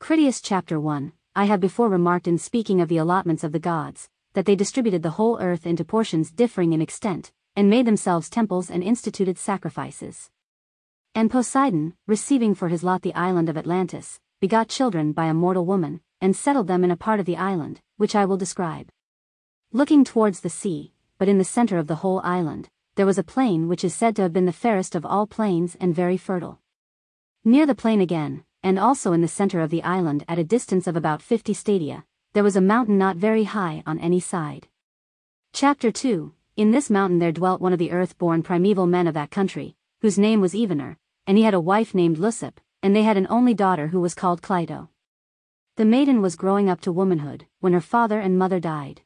Critias chapter 1. I have before remarked in speaking of the allotments of the gods, that they distributed the whole earth into portions differing in extent, and made themselves temples and instituted sacrifices. And Poseidon, receiving for his lot the island of Atlantis, begot children by a mortal woman, and settled them in a part of the island, which I will describe. Looking towards the sea, but in the center of the whole island, there was a plain which is said to have been the fairest of all plains and very fertile. Near the plain again, and also in the center of the island at a distance of about 50 stadia, there was a mountain not very high on any side. Chapter 2. In this mountain there dwelt one of the earth-born primeval men of that country, whose name was Evenor, and he had a wife named Leucippe, and they had an only daughter who was called Cleito. The maiden was growing up to womanhood, when her father and mother died.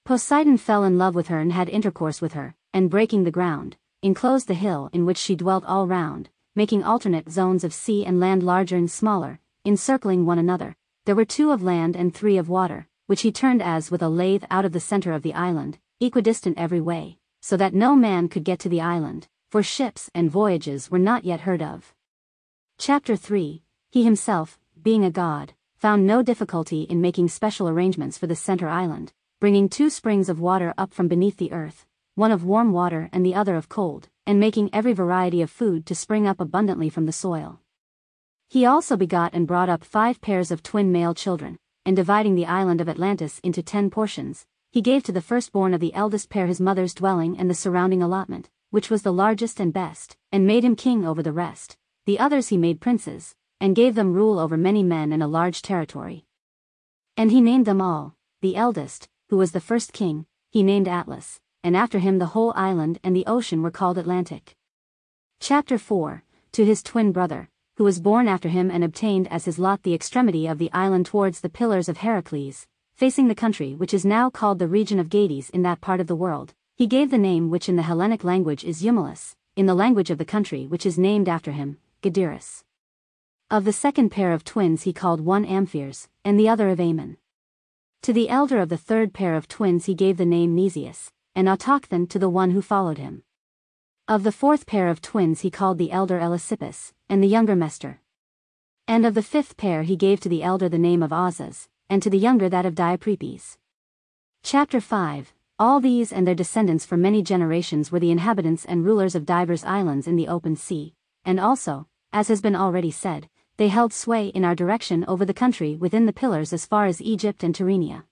Poseidon fell in love with her and had intercourse with her, and breaking the ground, enclosed the hill in which she dwelt all round, making alternate zones of sea and land larger and smaller, encircling one another. There were 2 of land and 3 of water, which he turned as with a lathe out of the center of the island, equidistant every way, so that no man could get to the island, for ships and voyages were not yet heard of. Chapter 3. He himself, being a god, found no difficulty in making special arrangements for the center island, bringing 2 springs of water up from beneath the earth, one of warm water and the other of cold, and making every variety of food to spring up abundantly from the soil. He also begot and brought up 5 pairs of twin male children, and dividing the island of Atlantis into 10 portions, he gave to the firstborn of the eldest pair his mother's dwelling and the surrounding allotment, which was the largest and best, and made him king over the rest. The others he made princes, and gave them rule over many men and a large territory. And he named them all. The eldest, who was the first king, he named Atlas, and after him the whole island and the ocean were called Atlantic. Chapter 4. To his twin brother, who was born after him and obtained as his lot the extremity of the island towards the pillars of Heracles, facing the country which is now called the region of Gades in that part of the world, he gave the name which in the Hellenic language is Eumelus, in the language of the country which is named after him, Gadeirus. Of the second pair of twins he called one Amphirs, and the other Avaemon. To the elder of the third pair of twins he gave the name Mneseus, and Autochthon to the one who followed him. Of the fourth pair of twins he called the elder Eleusippus, and the younger Mestor. And of the fifth pair he gave to the elder the name of Ozas, and to the younger that of Diaprepes. Chapter 5. All these and their descendants for many generations were the inhabitants and rulers of divers islands in the open sea, and also, as has been already said, they held sway in our direction over the country within the pillars as far as Egypt and Tyrrhenia.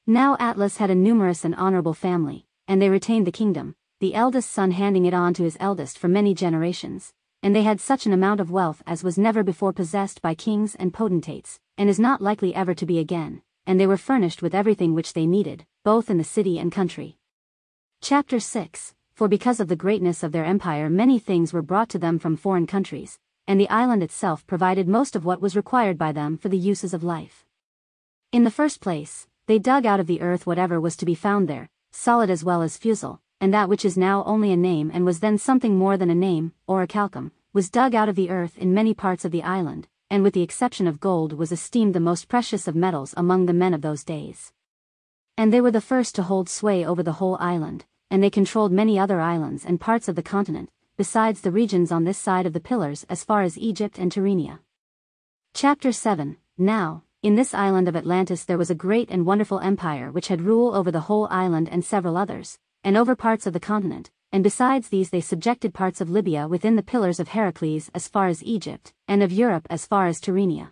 Now Atlas had a numerous and honorable family, and they retained the kingdom, the eldest son handing it on to his eldest for many generations, and they had such an amount of wealth as was never before possessed by kings and potentates, and is not likely ever to be again, and they were furnished with everything which they needed, both in the city and country. Chapter 6. For because of the greatness of their empire many things were brought to them from foreign countries, and the island itself provided most of what was required by them for the uses of life. In the first place, they dug out of the earth whatever was to be found there, solid as well as fusel, and that which is now only a name and was then something more than a name, orichalcum, was dug out of the earth in many parts of the island, and with the exception of gold was esteemed the most precious of metals among the men of those days. And they were the first to hold sway over the whole island, and they controlled many other islands and parts of the continent, besides the regions on this side of the pillars as far as Egypt and Tyrrhenia. Chapter 7. Now, in this island of Atlantis there was a great and wonderful empire which had rule over the whole island and several others, and over parts of the continent, and besides these they subjected parts of Libya within the pillars of Heracles as far as Egypt, and of Europe as far as Tyrrhenia.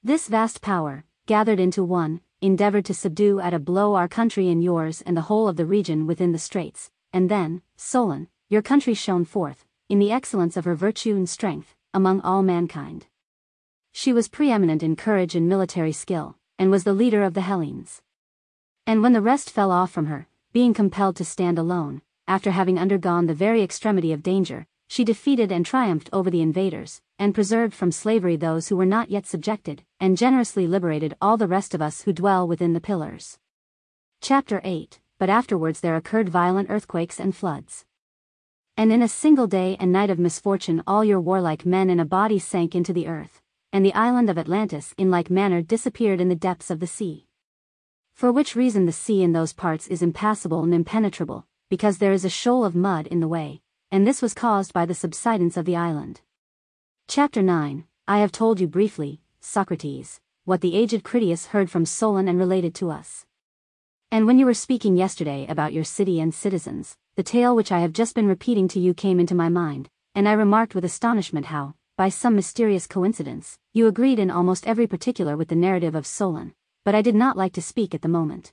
This vast power, gathered into one, endeavored to subdue at a blow our country and yours and the whole of the region within the straits, and then, Solon, your country shone forth, in the excellence of her virtue and strength, among all mankind. She was preeminent in courage and military skill, and was the leader of the Hellenes. And when the rest fell off from her, being compelled to stand alone, after having undergone the very extremity of danger, she defeated and triumphed over the invaders, and preserved from slavery those who were not yet subjected, and generously liberated all the rest of us who dwell within the pillars. Chapter 8. But afterwards there occurred violent earthquakes and floods. And in a single day and night of misfortune all your warlike men in a body sank into the earth, and the island of Atlantis in like manner disappeared in the depths of the sea. For which reason the sea in those parts is impassable and impenetrable, because there is a shoal of mud in the way, and this was caused by the subsidence of the island. Chapter 9. I have told you briefly, Socrates, what the aged Critias heard from Solon and related to us. And when you were speaking yesterday about your city and citizens, the tale which I have just been repeating to you came into my mind, and I remarked with astonishment how, by some mysterious coincidence, you agreed in almost every particular with the narrative of Solon, but I did not like to speak at the moment.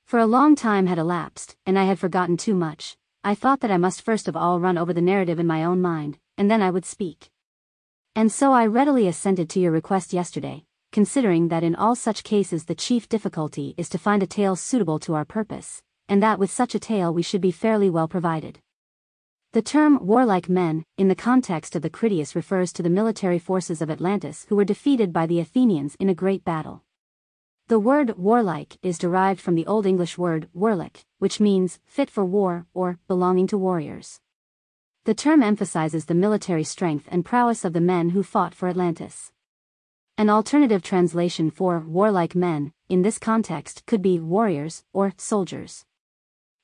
For a long time had elapsed, and I had forgotten too much. I thought that I must first of all run over the narrative in my own mind, and then I would speak. And so I readily assented to your request yesterday, considering that in all such cases the chief difficulty is to find a tale suitable to our purpose, and that with such a tale we should be fairly well provided. The term warlike men, in the context of the Critias, refers to the military forces of Atlantis who were defeated by the Athenians in a great battle. The word warlike is derived from the Old English word warlik, which means fit for war or belonging to warriors. The term emphasizes the military strength and prowess of the men who fought for Atlantis. An alternative translation for warlike men, in this context, could be warriors or soldiers.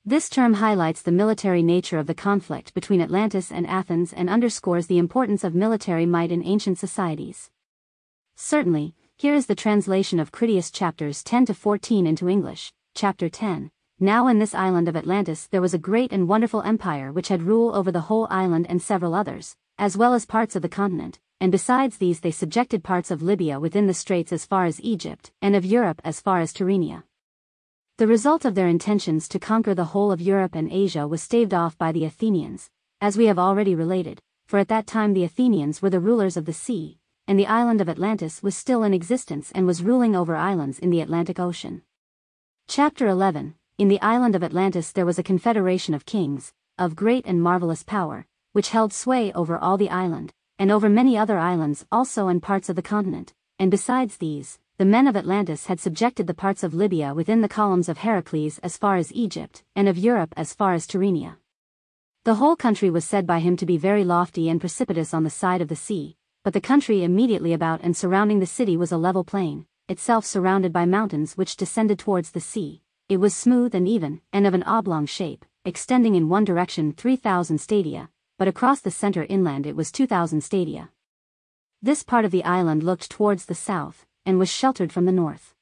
This term highlights the military nature of the conflict between Atlantis and Athens and underscores the importance of military might in ancient societies. Certainly, here is the translation of Critias chapters 10 to 14 into English. Chapter 10. Now in this island of Atlantis there was a great and wonderful empire which had rule over the whole island and several others, as well as parts of the continent, and besides these they subjected parts of Libya within the straits as far as Egypt, and of Europe as far as Tyrrhenia. The result of their intentions to conquer the whole of Europe and Asia was staved off by the Athenians, as we have already related, for at that time the Athenians were the rulers of the sea, and the island of Atlantis was still in existence and was ruling over islands in the Atlantic Ocean. Chapter 11. In the island of Atlantis there was a confederation of kings, of great and marvelous power, which held sway over all the island, and over many other islands also and parts of the continent, and besides these, the men of Atlantis had subjected the parts of Libya within the columns of Heracles as far as Egypt, and of Europe as far as Tyrrhenia. The whole country was said by him to be very lofty and precipitous on the side of the sea, but the country immediately about and surrounding the city was a level plain, itself surrounded by mountains which descended towards the sea. It was smooth and even, and of an oblong shape, extending in one direction 3,000 stadia, but across the center inland it was 2,000 stadia. This part of the island looked towards the south, and was sheltered from the north.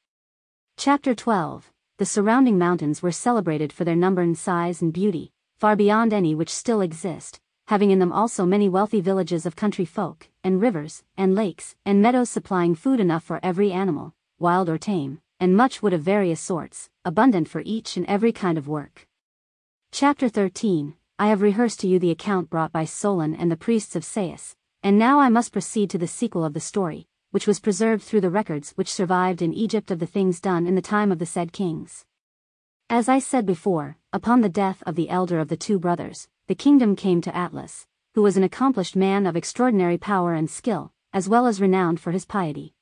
Chapter 12. The surrounding mountains were celebrated for their number and size and beauty, far beyond any which still exist, having in them also many wealthy villages of country folk, and rivers, and lakes, and meadows supplying food enough for every animal, wild or tame, and much wood of various sorts, abundant for each and every kind of work. Chapter 13. I have rehearsed to you the account brought by Solon and the priests of Sais, and now I must proceed to the sequel of the story, which was preserved through the records which survived in Egypt of the things done in the time of the said kings. As I said before, upon the death of the elder of the two brothers, the kingdom came to Atlas, who was an accomplished man of extraordinary power and skill, as well as renowned for his piety.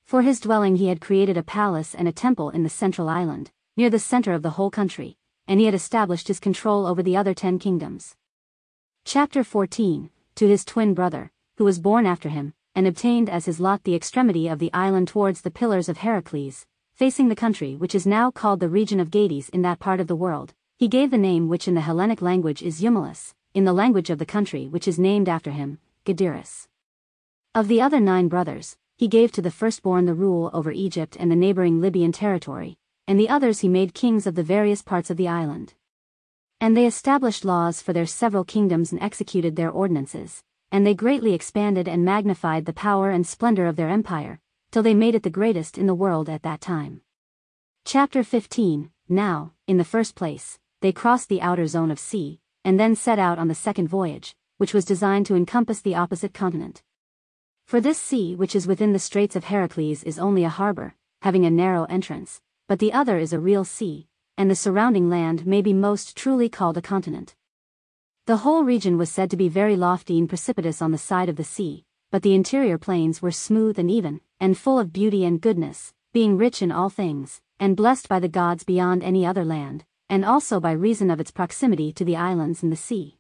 For his dwelling he had created a palace and a temple in the central island, near the center of the whole country, and he had established his control over the other 10 kingdoms. Chapter 14. To his twin brother, who was born after him, and obtained as his lot the extremity of the island towards the Pillars of Heracles, facing the country which is now called the region of Gades in that part of the world, he gave the name which in the Hellenic language is Eumelus, in the language of the country which is named after him, Gadeirus. Of the other 9 brothers, he gave to the firstborn the rule over Egypt and the neighboring Libyan territory, and the others he made kings of the various parts of the island. And they established laws for their several kingdoms and executed their ordinances, and they greatly expanded and magnified the power and splendor of their empire, till they made it the greatest in the world at that time. Chapter 15. Now, in the first place, they crossed the outer zone of sea, and then set out on the second voyage, which was designed to encompass the opposite continent. For this sea which is within the Straits of Heracles is only a harbor, having a narrow entrance, but the other is a real sea, and the surrounding land may be most truly called a continent. The whole region was said to be very lofty and precipitous on the side of the sea, but the interior plains were smooth and even, and full of beauty and goodness, being rich in all things, and blessed by the gods beyond any other land, and also by reason of its proximity to the islands in the sea.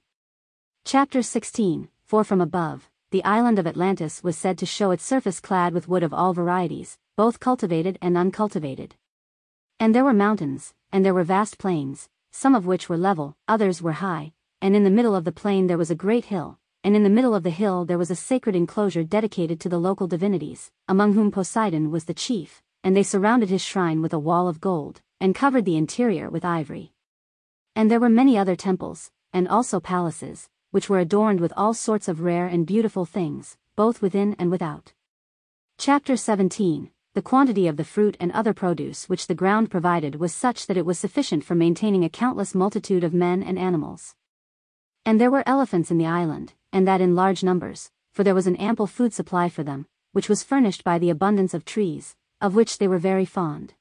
Chapter 16. For from above, the island of Atlantis was said to show its surface clad with wood of all varieties, both cultivated and uncultivated. And there were mountains, and there were vast plains, some of which were level, others were high, and in the middle of the plain there was a great hill, and in the middle of the hill there was a sacred enclosure dedicated to the local divinities, among whom Poseidon was the chief, and they surrounded his shrine with a wall of gold, and covered the interior with ivory. And there were many other temples, and also palaces, which were adorned with all sorts of rare and beautiful things, both within and without. Chapter 17. The quantity of the fruit and other produce which the ground provided was such that it was sufficient for maintaining a countless multitude of men and animals. And there were elephants in the island, and that in large numbers, for there was an ample food supply for them, which was furnished by the abundance of trees, of which they were very fond.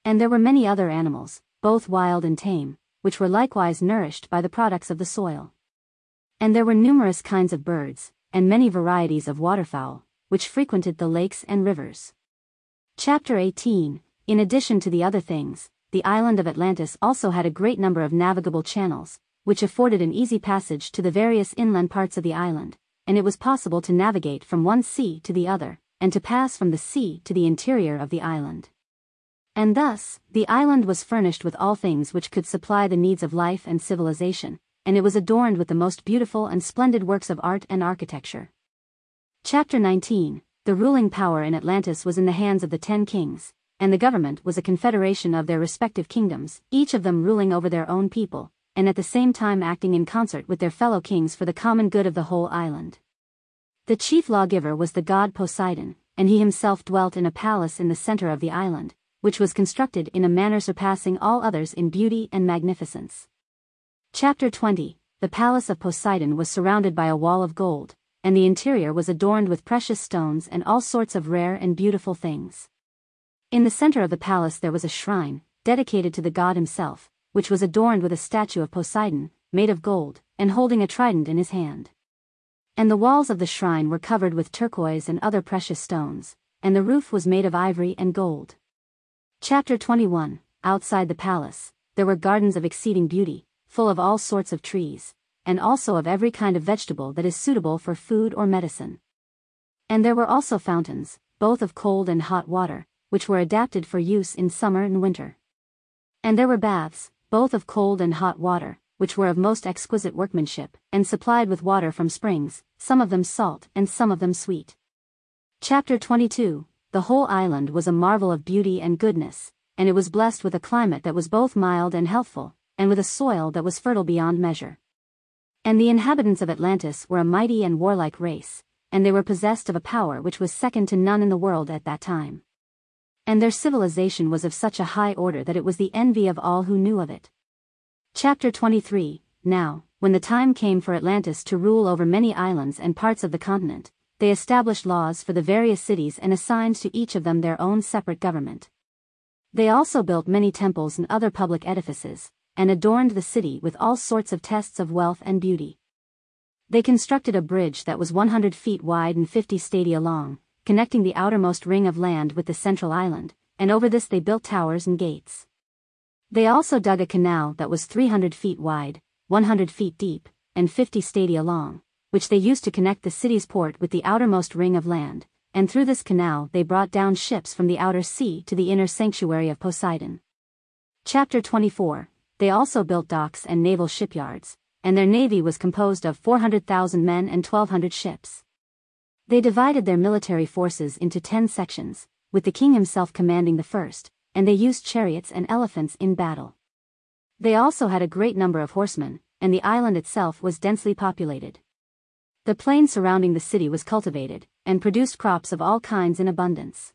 And there were many other animals, both wild and tame, which were likewise nourished by the products of the soil. And there were numerous kinds of birds, and many varieties of waterfowl, which frequented the lakes and rivers. Chapter 18. In addition to the other things, the island of Atlantis also had a great number of navigable channels, which afforded an easy passage to the various inland parts of the island, and it was possible to navigate from one sea to the other, and to pass from the sea to the interior of the island. And thus, the island was furnished with all things which could supply the needs of life and civilization, and it was adorned with the most beautiful and splendid works of art and architecture. Chapter 19. The ruling power in Atlantis was in the hands of the 10 kings, and the government was a confederation of their respective kingdoms, each of them ruling over their own people, and at the same time acting in concert with their fellow kings for the common good of the whole island. The chief lawgiver was the god Poseidon, and he himself dwelt in a palace in the center of the island, which was constructed in a manner surpassing all others in beauty and magnificence. Chapter 20. The palace of Poseidon was surrounded by a wall of gold, and the interior was adorned with precious stones and all sorts of rare and beautiful things. In the center of the palace there was a shrine, dedicated to the god himself, which was adorned with a statue of Poseidon, made of gold, and holding a trident in his hand. And the walls of the shrine were covered with turquoise and other precious stones, and the roof was made of ivory and gold. Chapter 21. Outside the palace, there were gardens of exceeding beauty, full of all sorts of trees, and also of every kind of vegetable that is suitable for food or medicine. And there were also fountains, both of cold and hot water, which were adapted for use in summer and winter. And there were baths, both of cold and hot water, which were of most exquisite workmanship, and supplied with water from springs, some of them salt and some of them sweet. Chapter 22. The whole island was a marvel of beauty and goodness, and it was blessed with a climate that was both mild and healthful, and with a soil that was fertile beyond measure. And the inhabitants of Atlantis were a mighty and warlike race, and they were possessed of a power which was second to none in the world at that time. And their civilization was of such a high order that it was the envy of all who knew of it. Chapter 23. Now, when the time came for Atlantis to rule over many islands and parts of the continent, they established laws for the various cities and assigned to each of them their own separate government. They also built many temples and other public edifices, and adorned the city with all sorts of tests of wealth and beauty. They constructed a bridge that was 100 feet wide and 50 stadia long, connecting the outermost ring of land with the central island, and over this they built towers and gates. They also dug a canal that was 300 feet wide, 100 feet deep, and 50 stadia long, which they used to connect the city's port with the outermost ring of land, and through this canal they brought down ships from the outer sea to the inner sanctuary of Poseidon. Chapter 24. They also built docks and naval shipyards, and their navy was composed of 400,000 men and 1,200 ships. They divided their military forces into 10 sections, with the king himself commanding the first, and they used chariots and elephants in battle. They also had a great number of horsemen, and the island itself was densely populated. The plain surrounding the city was cultivated, and produced crops of all kinds in abundance.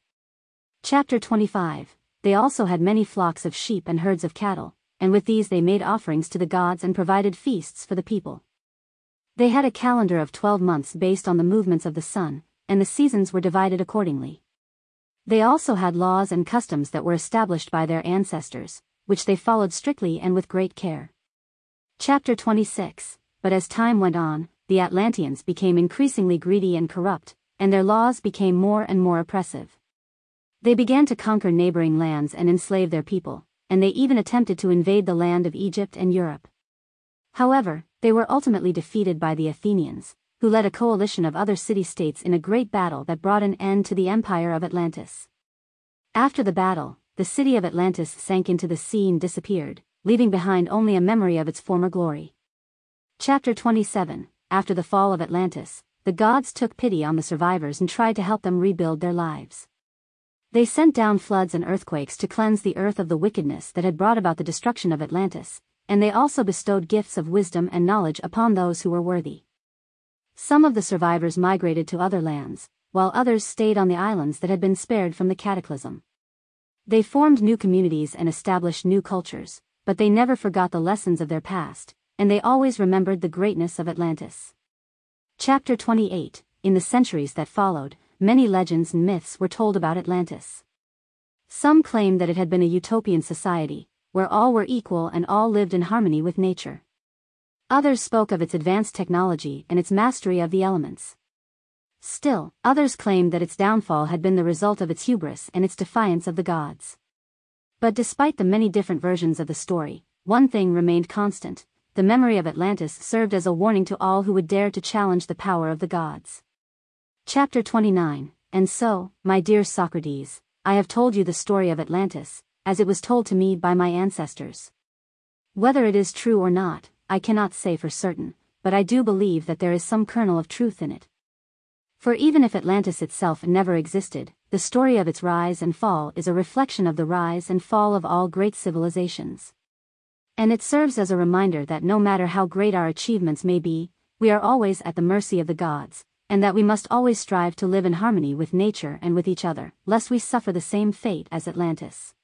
Chapter 25. They also had many flocks of sheep and herds of cattle, and with these they made offerings to the gods and provided feasts for the people. They had a calendar of 12 months based on the movements of the sun, and the seasons were divided accordingly. They also had laws and customs that were established by their ancestors, which they followed strictly and with great care. Chapter 26. But as time went on, the Atlanteans became increasingly greedy and corrupt, and their laws became more and more oppressive. They began to conquer neighboring lands and enslave their people, and they even attempted to invade the land of Egypt and Europe. However, they were ultimately defeated by the Athenians, who led a coalition of other city-states in a great battle that brought an end to the empire of Atlantis. After the battle, the city of Atlantis sank into the sea and disappeared, leaving behind only a memory of its former glory. Chapter 27. after the fall of Atlantis, the gods took pity on the survivors and tried to help them rebuild their lives. They sent down floods and earthquakes to cleanse the earth of the wickedness that had brought about the destruction of Atlantis, and they also bestowed gifts of wisdom and knowledge upon those who were worthy. Some of the survivors migrated to other lands, while others stayed on the islands that had been spared from the cataclysm. They formed new communities and established new cultures, but they never forgot the lessons of their past, and they always remembered the greatness of Atlantis. Chapter 28. In the centuries that followed, many legends and myths were told about Atlantis. Some claimed that it had been a utopian society, where all were equal and all lived in harmony with nature. Others spoke of its advanced technology and its mastery of the elements. Still, others claimed that its downfall had been the result of its hubris and its defiance of the gods. But despite the many different versions of the story, one thing remained constant: the memory of Atlantis served as a warning to all who would dare to challenge the power of the gods. Chapter 29. And so, my dear Socrates, I have told you the story of Atlantis, as it was told to me by my ancestors. Whether it is true or not, I cannot say for certain, but I do believe that there is some kernel of truth in it. For even if Atlantis itself never existed, the story of its rise and fall is a reflection of the rise and fall of all great civilizations. And it serves as a reminder that no matter how great our achievements may be, we are always at the mercy of the gods, and that we must always strive to live in harmony with nature and with each other, lest we suffer the same fate as Atlantis.